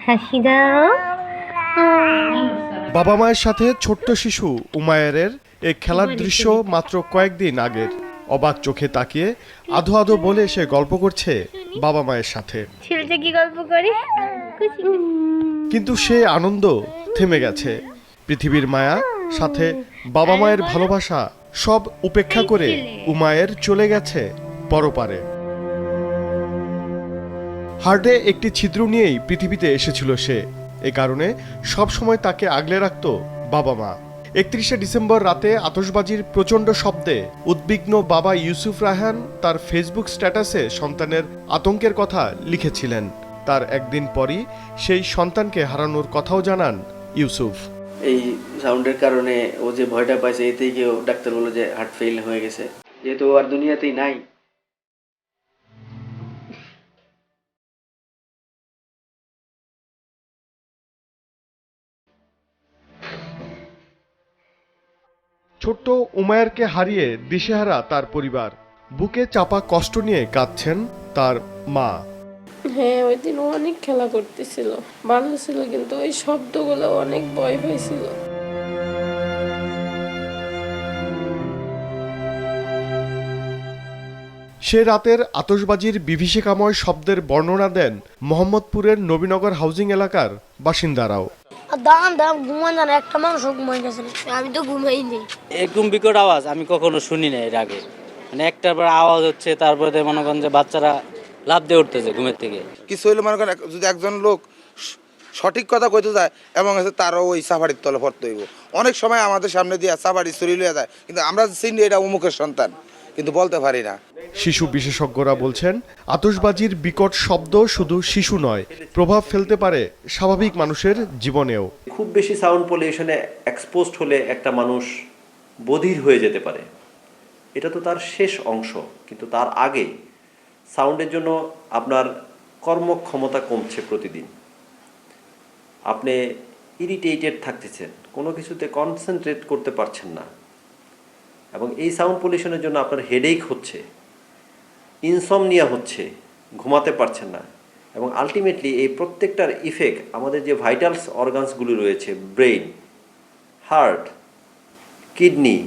হাসি দাও। বাবা মায়ের সাথে ছোট্ট শিশু উমায়েরের এই খেলার দৃশ্য মাত্র কয়েকদিন আগের। অবাক চোখে তাকিয়ে আধো আধো বলে সে গল্প করছে বাবা মায়ের সাথে। ছেলেটা কি গল্প করে? কিন্তু সে আনন্দ থেমে গেছে। পৃথিবীর মায়া, সাথে বাবা মায়ের ভালোবাসা সব উপেক্ষা করে উমায়ের চলে গেছে পরপারে। হার্টে একটি ছিদ্র নিয়েই পৃথিবীতে এসেছিল সে। এ কারণে সব সময় তাকে আগলে রাখত বাবা মা। 31শে ডিসেম্বর রাতে আতশবাজির প্রচণ্ড শব্দে উদ্বিগ্ন বাবা ইউসুফ রায়হান তার ফেসবুক স্ট্যাটাসে সন্তানের আতঙ্কের কথা লিখেছিলেন। তার একদিন পরই সেই সন্তানকে হারানোর কথাও জানান ইউসুফ। এই সাউন্ডের কারণে ও যে ভয়টা পাইছে, এতেই কেউ ডাক্তার বলল যে হার্ট ফেল হয়ে গেছে, যেহেতু ও আর দুনিয়াতেই নাই। ছোট্ট উমায়েরকে হারিয়ে দিশেহারা তার পরিবার। বুকে চাপা কষ্ট নিয়ে কাঁদছেন তার মা। হ্যাঁ, ওই দিন ও অনেক খেলা করতেছিল, ভালো ছিল, কিন্তু ওই শব্দগুলো অনেক ভয় পাইছিল। সে রাতের আতশবাজির বিভীষিকাময় শব্দের বর্ণনা দেন মোহাম্মদপুরের নবীনগর হাউজিং এলাকার বাসিন্দারাও। দাম দাম ঘুমান জানা, একটা মানুষ ঘুমাই গেছে, আমি তো ঘুমাইনি। এরকম বিকট আওয়াজ আমি কখনো শুনি না এর আগে। মানে একটার পর আওয়াজ হচ্ছে, তারপরে মনে করেন যে বাচ্চারা লাফ দিয়ে উঠতেছে ঘুমের থেকে। কিছু হইলে মনে করেন যদি একজন লোক সঠিক কথা কইতে যায় এবং তারও ওই সাফারির তলে পড়তে হইব। অনেক সময় আমাদের সামনে দিয়ে সাফারি চুরি লইয়া যায়, কিন্তু আমরা চিনি এটা অমুকের সন্তান, কিন্তু বলতে পারি না। শিশু বিশেষজ্ঞরা বলছেন আতশবাজির বিকট শব্দ শুধু শিশু নয়, প্রভাব ফেলতে পারে স্বাভাবিক মানুষের জীবনেও। খুব বেশি সাউন্ড পলিউশনে এক্সপোজড হলে একটা মানুষ বধির হয়ে যেতে পারে। এটা তো তার শেষ অংশ, কিন্তু তার আগে সাউন্ডের জন্য আপনার কর্মক্ষমতা কমছে প্রতিদিন। আপনি ইরিটেটেড থাকতেছেন, কোনো কিছুতে কনসেন্ট্রেট করতে পারছেন না, এবং এই সাউন্ড পলিউশনের জন্য আপনার হেডেক হচ্ছে, ইনসমনিয়া হচ্ছে, ঘুমাতে পারছেন না, এবং আলটিমেটলি এই প্রত্যেকটার ইফেক্ট আমাদের যে ভাইটালস অর্গানসগুলি রয়েছে, ব্রেইন, হার্ট, কিডনি,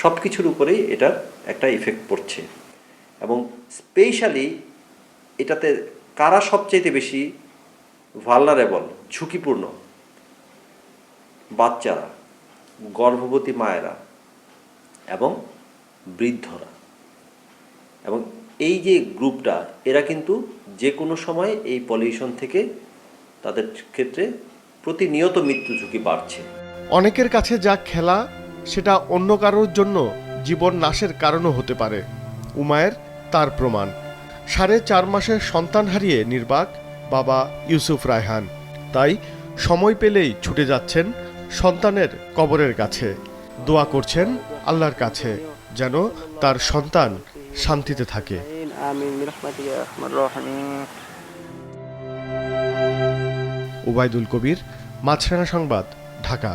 সব কিছুর উপরেই এটার একটা ইফেক্ট পড়ছে। এবং স্পেশালি এটাতে কারা সবচাইতে বেশি ভালনারেবল, ঝুঁকিপূর্ণ? বাচ্চারা, গর্ভবতী মায়েরা এবং বৃদ্ধরা। এবং এই যে গ্রুপটা, এরা কিন্তু যে কোনো সময় এই পলিউশন থেকে তাদের ক্ষেত্রে প্রতিনিয়ত মৃত্যু ঝুঁকি বাড়ছে। অনেকের কাছে যা খেলা, সেটা অন্য কারোর জন্য জীবন নাশের কারণও হতে পারে। উমায়ের তার প্রমাণ। 4.5 মাসের সন্তান হারিয়ে নির্বাক বাবা ইউসুফ রায়হান। তাই সময় পেলেই ছুটে যাচ্ছেন সন্তানের কবরের কাছে। দোয়া করছেন আল্লাহর কাছে যেন তার সন্তান শান্তিতে থাকে। উবাইদুল কবির, মাছরাঙা সংবাদ, ঢাকা।